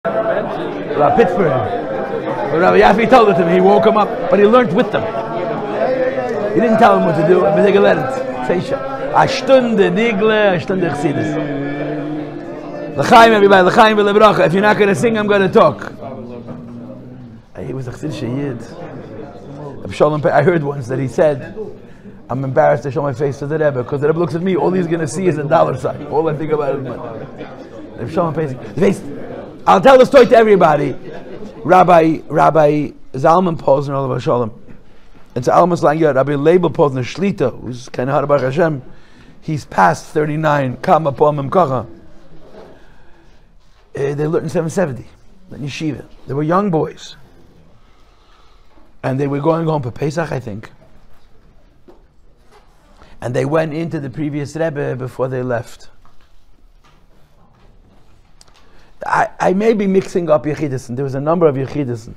Pittsburgh. Rabbi Yossi told it to him. He woke him up, but he learned with them. He didn't tell him what to do, but they learned. A stunde nigle, a stunde chassidus. L'chaim, everybody, l'chaim v'lebracha. If you're not going to sing, I'm going to talk. He was a chassidus yid. I heard once that he said, I'm embarrassed to show my face to the Rebbe, because the Rebbe looks at me, all he's going to see is a dollar sign. All I think about is money. Show my face. I'll tell the story to everybody. Rabbi Zalman Posner, all of Shalom. It's almost like Rabbi Label Posner Shlita, who's kind of hard about Hashem. He's past 39. Kama Pomim Kacha. They learned in 770 in yeshiva. They were young boys, and they were going home for Pesach, I think. And they went into the previous Rebbe before they left. I may be mixing up Yechidison. There was a number of Yechidison.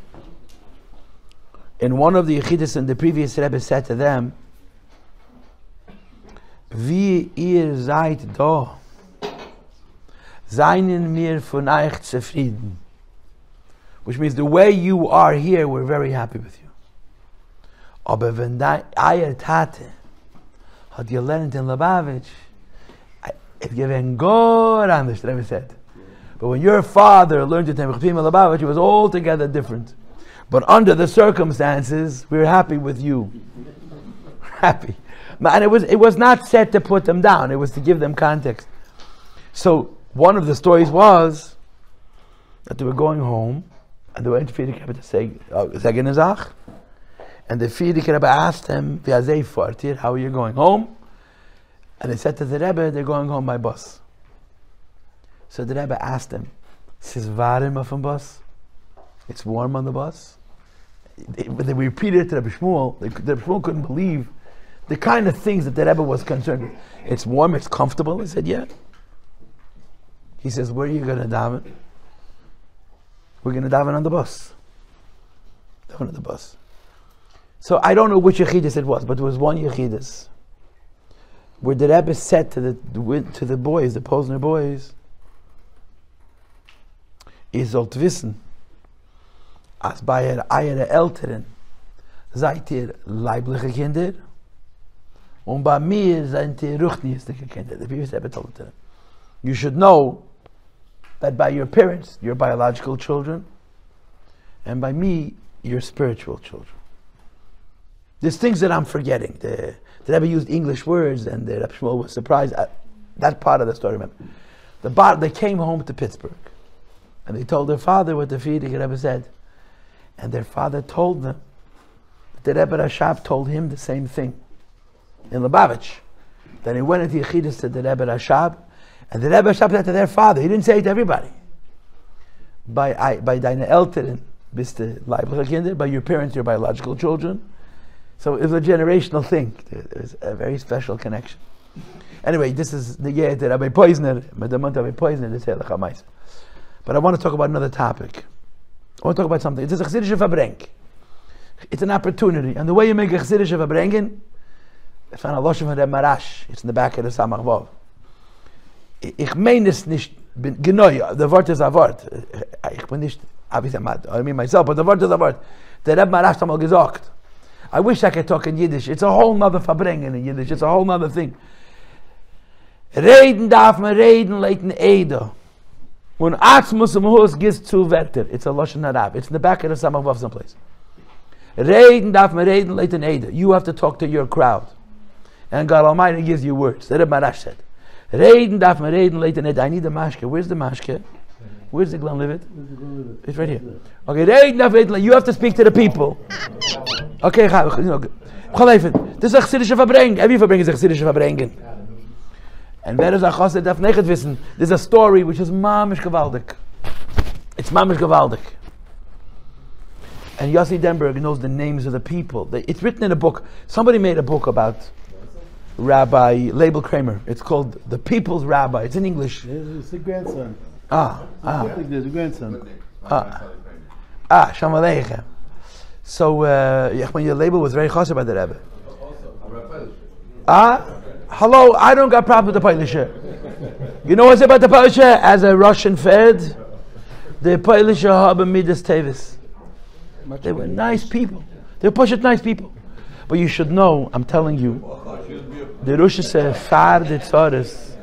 In one of the Yechidison, the previous Rebbe said to them, Wie ihr seid da, seien mir von euch zufrieden. Which means the way you are here, we're very happy with you. Aber wenn euer Tate hat gelernt in Lubavitch, it given God anders, the Rebbe said. But when your father learned in Lubavitch, it was altogether different. But under the circumstances, we're happy with you. Happy. And it was not said to put them down, it was to give them context. So one of the stories was that they were going home, and they went to Friedrich Rebbe to say, and the Friedrich Rebbe asked him, how are you going home? And they said to the Rebbe, they're going home by bus. So the Rebbe asked him, "Is warm auf dem bus? It's warm on the bus?" They repeated it to Rebbe Shmuel. The Rebbe Shmuel couldn't believe the kind of things that the Rebbe was concerned with. It's warm, it's comfortable. He said, "Yeah." He says, "Where are you going to daven?" "We're going to daven on the bus." Daven on the bus. So I don't know which Yechidus it was, but it was one Yechidus where the Rebbe said to the boys, the Posner boys, ihr sollt wissen, als bei eure Eltern seid ihr leibliche Kinder und bei mir seid ihr ruchniistige Kinder. The previous Rebbe told it to them. You should know that by your parents, you're biological children, and by me, you're spiritual children. There's things that I'm forgetting. The Rebbe used English words, and the Rebbe Shmuel was surprised at that part of the story. Remember, they came home to Pittsburgh, and they told their father what the Friedrich Rebbe said, and their father told them that the Rebbe Rashab told him the same thing in Lubavitch. Then he went into Yechidus to the Rebbe Rashab, and the Rebbe Rashab said to their father, he didn't say it to everybody, by deine Eltern bist du leibliche Kinder, by your parents, your biological children. So it was a generational thing. It was a very special connection. Anyway, this is the year that Rabbi Posner, but I want to talk about another topic. I want to talk about something. It's a chassidische Farbrengen. It's an opportunity. And the way you make a chassidische Farbrengen, it's on a loshim von der Marash. It's in the back of the Samach Vav. Ich meine es nicht genau. The word is a word. Ich bin nicht, I mean myself, but the word is a word. Der Rebbe Marash hat mal gesagt. I wish I could talk in Yiddish. It's a whole nother Farbrengen in Yiddish. It's a whole nother thing. Reden darf man reden, leiten Ede. When Atzmus im Hus gives two Wörter. It's a Lashon Harab. It's in the back of the Samach Vav someplace. Reden darf man reden, leiten Ede. You have to talk to your crowd. And God Almighty gives you words. That Rebbe Marash said. Reden darf man reden, leiten Ede. I need the mashke. Where's the mashke? Where's the Glenlivet? It's right here. Okay, reden darf reden. You have to speak to the people. Okay, this is a chassidische Farbrengen. Every Farbrengen is a chassidische Farbrengen. And wer is a chassid darf nicht wissen. There's a story which is mamish gewaldig. It's mamish gewaldig. And Yossi Denberg knows the names of the people. It's written in a book. Somebody made a book about Rabbi Label Kramer. It's called The People's Rabbi. It's in English. It's the grandson. The grandson. Shalom Aleichem. So, your label was very chassid by the Rebbe. Hello, I don't got problem with the Paltiel. You know what's about the Paltiel? As a Russian Fed, The Polish haben Midas Tevis. They were nice people. They were pushed nice people. But you should know, I'm telling you, the Rosh said, Far the Tzares.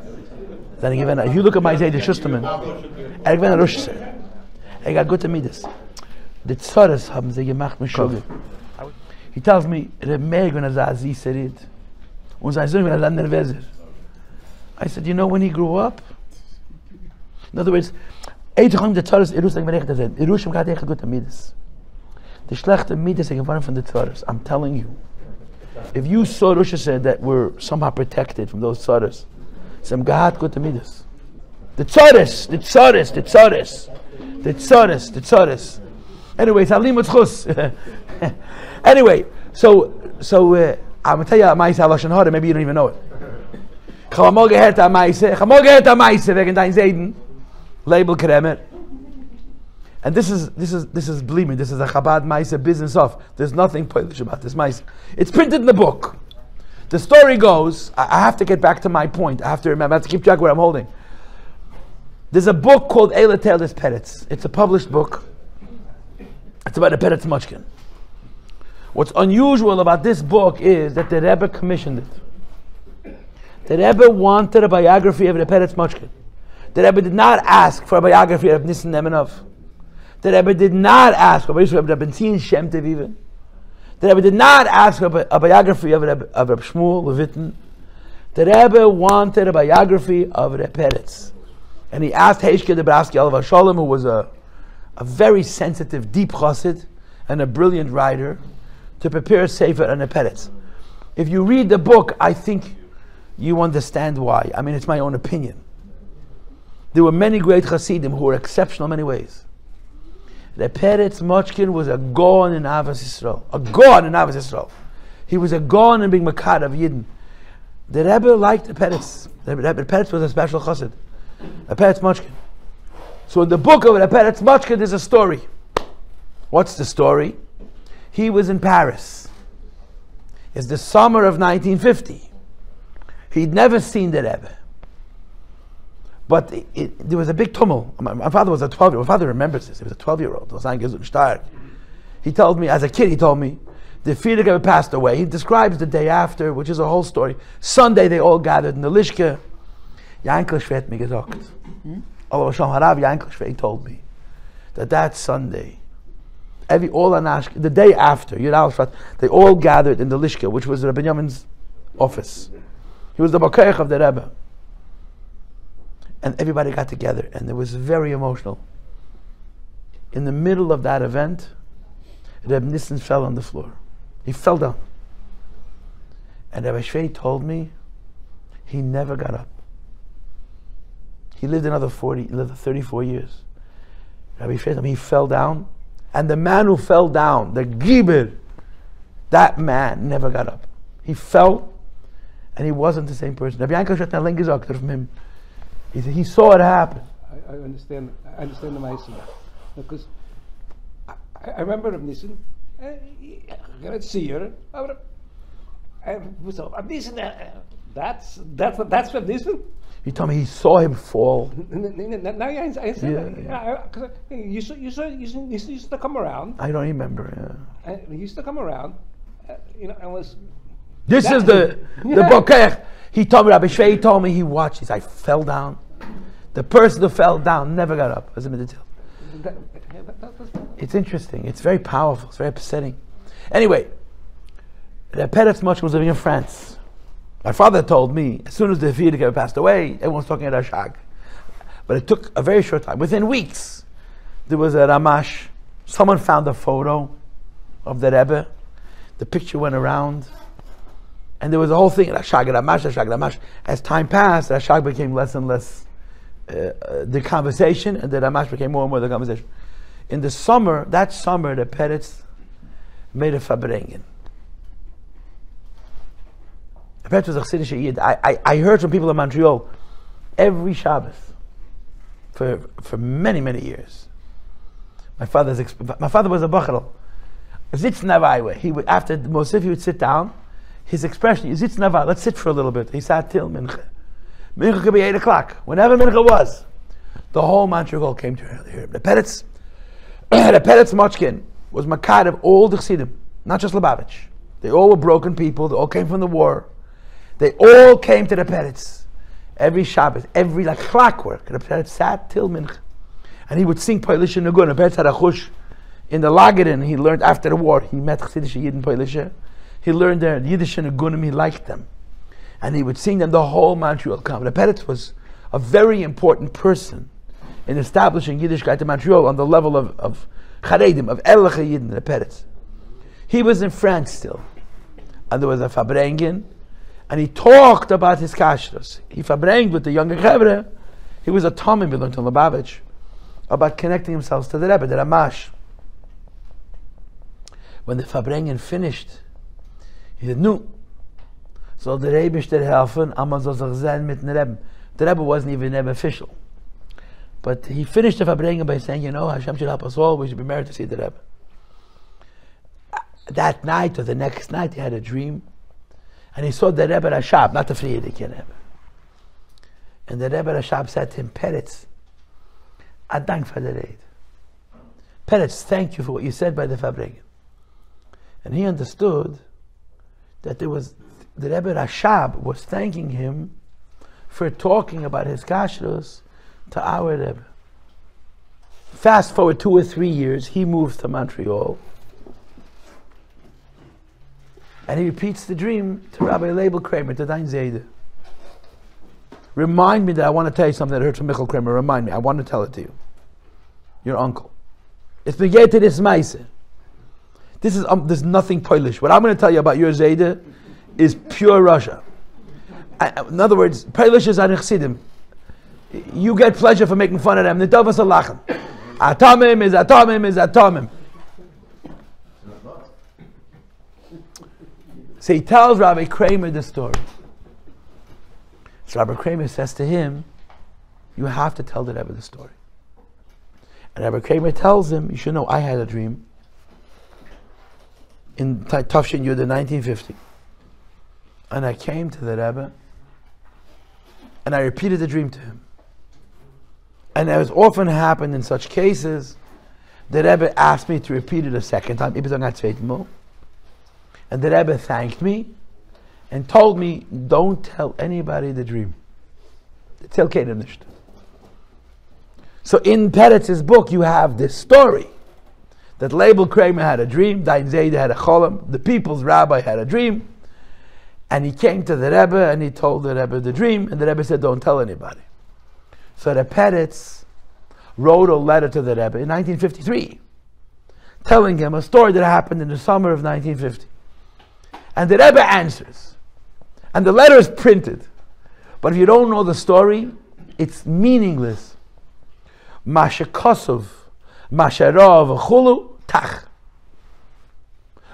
Then again, if you look at my Zayde Schusterman, again, Rosh said, I got good to Midas. The Tzares haben sie gemacht mit Schugel. He tells me, Remeg when Azazi said it. Und sein Sohn, wenn nervöser. I said, you know when he grew up? In other words, Eidachim the Tzares, Yerushalayim Merech Dazen. Yerushalayim got echt gut to Midas. The schlechte Midas are gefahren from the Tzares. I'm telling you. If you saw Rosh said that we're somehow protected from those Tzares, some Gahat good to Midas. The Tzares, the Tzares, the Tzares. The Tzares, the Tzares. Anyway, it's Alim Utzchus. Anyway, so I'm going to tell you a Maise HaLashon Hara, maybe you don't even know it. Chamol gehört a Maise wegen dein Seiden, label Kramer. And this is believe me, this is a Chabad Maise business of. There's nothing Polish about this Maise. It's printed in the book. The story goes, I have to get back to my point. I have to remember, I have to keep track of what I'm holding. There's a book called Eila Teles Peretz. It's a published book. It's about the Peretz Mochkin. What's unusual about this book is that the Rebbe commissioned it. The Rebbe wanted a biography of the Peretz Mochkin. The Rebbe did not ask for a biography of Nissen Nemenov. The Rebbe did not ask for a biography of Rabbi Shem Tev even. The Rebbe did not ask for a biography of Rabbi Shmuel Levittin. The Rebbe wanted a biography of Rebbe Peretz. And he asked Heishke de Braski Alav Shalom, who was a very sensitive, deep chassid and a brilliant writer, to prepare a sefer on Rebbe Peretz. If you read the book, I think you understand why. I mean, it's my own opinion. There were many great chassidim who were exceptional in many ways. The Peretz Mochkin was a Gaon in Avos Yisrael. A Gaon in Avos Yisrael. He was a Gaon in being Makad of Yidden. The Rebbe liked the Peretz. The Peretz was a special chassid. The Peretz Mochkin. So in the book of the Peretz Mochkin there's a story. What's the story? He was in Paris. It's the summer of 1950. He'd never seen the Rebbe. But there was a big tumult. My father was a 12-year-old. My father remembers this. He was a 12-year-old. He told me, as a kid, the Frierdiker Rebbe passed away. He describes the day after, which is a whole story. Sunday, they all gathered in the Lishke. Yankel Shvat me gesagt. Allah Shalom Harav Yankel Shvat told me that Sunday, the day after, they all gathered in the Lishke, which was Rabbi Binyamin's office. He was the Bakayach of the Rebbe. And everybody got together, and it was very emotional. In the middle of that event, Reb Nissen fell on the floor. He fell down. And Rabbi Shvei told me he never got up. He lived another 34 years. Rabbi Shvei told me he fell down, and the man who fell down, the Giber, that man never got up. He fell, and he wasn't the same person. Rabbi Yankel Shvet Naleng gesagt from him. He said he saw it happen. I understand the Maisa. Because I remember Reb Nissen, great seer. That's Reb Nissen. He told me he saw him fall. Now I understand. You used to come around. I don't remember. Yeah. He used to come around. And was. This is the bokeh. He told me, Rabbi Shvei told me he watched. I fell down. The person who fell down never got up. It's interesting. It's very powerful. It's very upsetting. Anyway, the Peretz Mochkin was living in France. My father told me, as soon as the Frierdiker passed away, everyone was talking about Ashag. But it took a very short time. Within weeks, there was a Ramash. Someone found a photo of the Rebbe. The picture went around. And there was a whole thing, Rashag Ramash. As time passed, Rashag became less and less the conversation, and the Ramash became more and more the conversation. In the summer, the Peretz made a Farbrengen. The Peretz was a Chassidish Yid. I heard from people in Montreal every Shabbos for many, many years. My father was a Bacharel. He would, after the Mosif, he would sit down. His expression, let's sit for a little bit. He sat till Mincha. Mincha could be 8 o'clock. Whenever Mincha was. The whole Montreal came to hear him. The Peretz Mochkin was Makad of all the Chassidim, not just Lubavitch. They all were broken people. They all came from the war. They all came to the Peretz. Every Shabbos, like clockwork. The Peretz sat till Mincha. And he would sing Polish in Nagun. The Peretz had a chush in the Lagerin. He learned after the war. He met Chassidish Yidden Polish. He learned their Yiddish and Nagunim. He liked them. And he would sing them. The whole Montreal come. The Peretz was a very important person in establishing Yiddishkeit in Montreal on the level of Charedim, of Elcha Yidden, the Peretz. He was in France still. And there was a Farbrengen. And he talked about his kashrus. He Farbrenged with the younger Chevre. He was a Tomim, he learned in Lubavitch, about connecting himself to the Rebbe, the Ramash. When the Farbrengen finished, he said, "Nu, so the Rebbe should helfen, aber so sich sein mit dem Rebbe." The Rebbe wasn't even Rebbe official. But he finished the Farbrengen by saying, Hashem should help us all, we should be married to see the Rebbe. That night or the next night, he had a dream. And he saw the Rebbe Rashab, not the Frierdiker Rebbe. And the Rebbe Rashab said to him, Peretz, I thank for the raid. Peretz, thank you for what you said by the Farbrengen. And he understood that the Rebbe Rashab was thanking him for talking about his kashrus to our Rebbe. Fast forward 2 or 3 years, he moves to Montreal. And he repeats the dream to Rabbi Label Kramer, to Dein Zayde. Remind me that I want to tell you something that I heard from Michael Kramer. Remind me, I want to tell it to you. Your uncle. It's beget to this Meise. There's nothing Polish. What I'm going to tell you about your Zayde is pure Russia. In other words, Polish is an Chassidim. You get pleasure for making fun of them. Nidavas alachem. Atomim is atomim is atomim. So he tells Rabbi Kramer the story. So Rabbi Kramer says to him, you have to tell the Rebbe the story. And Rabbi Kramer tells him, you should know, I had a dream in Tafshin Yud in 1950. And I came to the Rebbe and I repeated the dream to him. And as often happened in such cases, the Rebbe asked me to repeat it a second time. And the Rebbe thanked me and told me, don't tell anybody the dream. Tell keinem nicht. So in Peretz's book, you have this story that Label Kramer had a dream, Dein Zayde had a cholam, the people's rabbi had a dream, and he came to the Rebbe and he told the Rebbe the dream, and the Rebbe said, don't tell anybody. So the Peretz wrote a letter to the Rebbe in 1953, telling him a story that happened in the summer of 1950. And the Rebbe answers. And the letter is printed. But if you don't know the story, it's meaningless. Masha Kosov, Masha Rav, Chulu, Tach.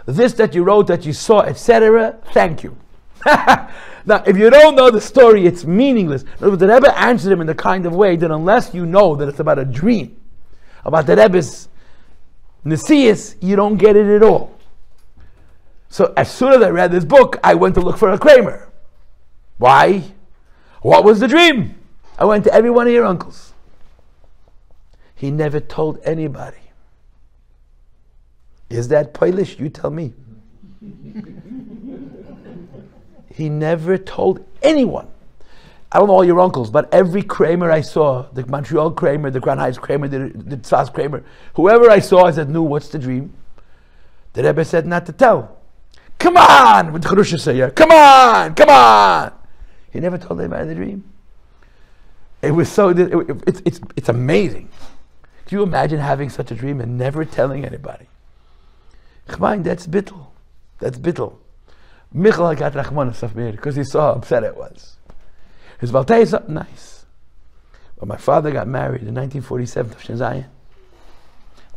This that you wrote, that you saw, etc., thank you. Now, if you don't know the story, it's meaningless. In other words, the Rebbe answered him in the kind of way that unless you know that it's about a dream, about the Rebbe's Nesias, you don't get it at all. So as soon as I read this book, I went to look for a Kramer. Why? What was the dream? I went to every one of your uncles. He never told anybody. Is that Polish? You tell me. He never told anyone. I don't know all your uncles, but every Kramer I saw, the Montreal Kramer, the Grand Heights Kramer, the Tzas Kramer, whoever I saw, I said, no, what's the dream? The Rebbe said not to tell. Come on! What the Chorusha say? Yeah? Come on! Come on! He never told anybody the dream. It was so, it's amazing. Can you imagine having such a dream and never telling anybody? Chmein, that's bittul. That's bittul. Michal got Rachmanis of me because he saw how upset it was. His Valtei is up nice. When my father got married in 1947 to Shenzayin,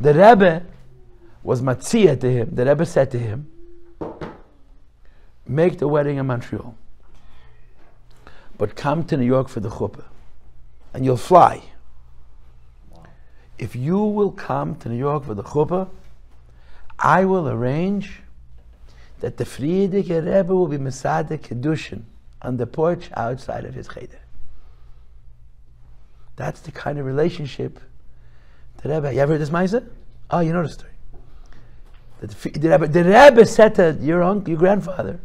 the Rebbe was matzia to him. The Rebbe said to him, make the wedding in Montreal, but come to New York for the chuppah, and you'll fly. If you will come to New York for the chuppah, I will arrange that the Frierdiker Rebbe will be Mesadeh Kedushin on the porch outside of his cheder. That's the kind of relationship the Rebbe. You ever heard this Maisa? Oh, you know the story. The Rebbe said to your grandfather,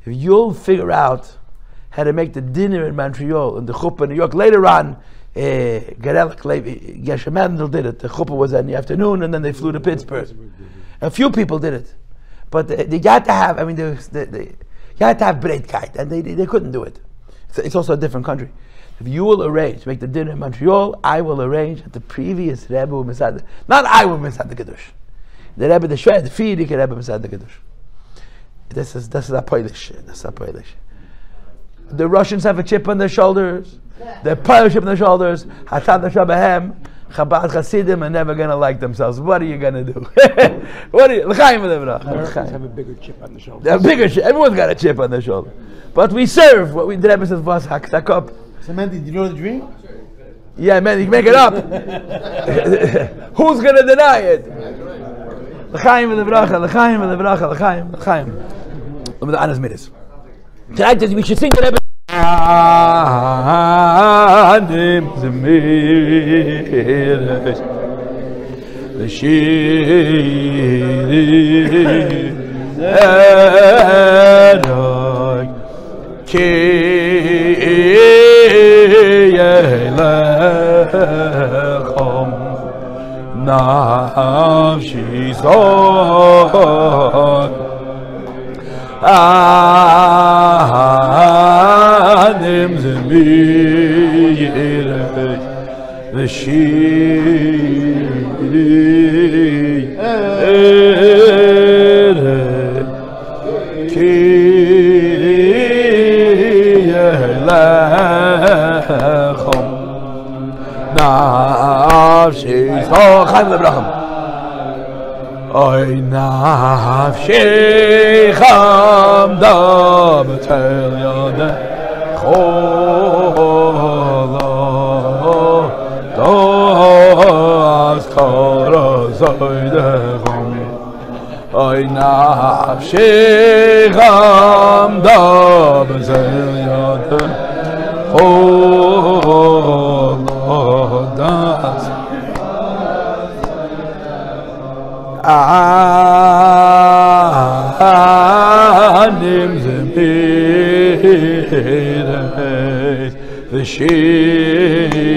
if you'll figure out how to make the dinner in Montreal and the chuppah in New York later on, Geshe Mendel did it. The chuppah was in the afternoon, and then they flew to Pittsburgh. A few people did it, but they had to have. I mean, you had to have breitkeit, and they couldn't do it. It's also a different country. If you will arrange, make the dinner in Montreal, I will arrange at the previous Rebbe who Misad. Not I will Misad the Kiddush. The Rebbe, the Shvat, the Fidik Rebbe Misad the Kiddush. This is a Polish. This is a Polish. The Russians have a chip on their shoulders. The Polish chip on their shoulders. Hatan Shabahem. Chabad Hasidim are never going to like themselves. What are you going to do? What are you? Americans have a bigger chip on the shoulder. A bigger chip. Everyone's got a chip on their shoulder. But we serve what we. The Rebbe says, "Was hakzakop." So, Mandy, did you know the dream? Yeah, man, you can make it up. Who's going to deny it? L'chaim v'lebracha, l'chaim v'lebracha, l'chaim, l'chaim. Let me honest minutes. Tonight we should sing the Rebbe. Anim zemiris, l'shiri eroy ki yelechom nafshi zot anim zemiris l'shiri eroy ki yelechom nafshi zot chaim lebrachim oy nafshi chamda b'tel yodeh cholo dos toro zoydechom oy nafshi chamda b'tel yodeh cholo dos anim zemiris l'shiri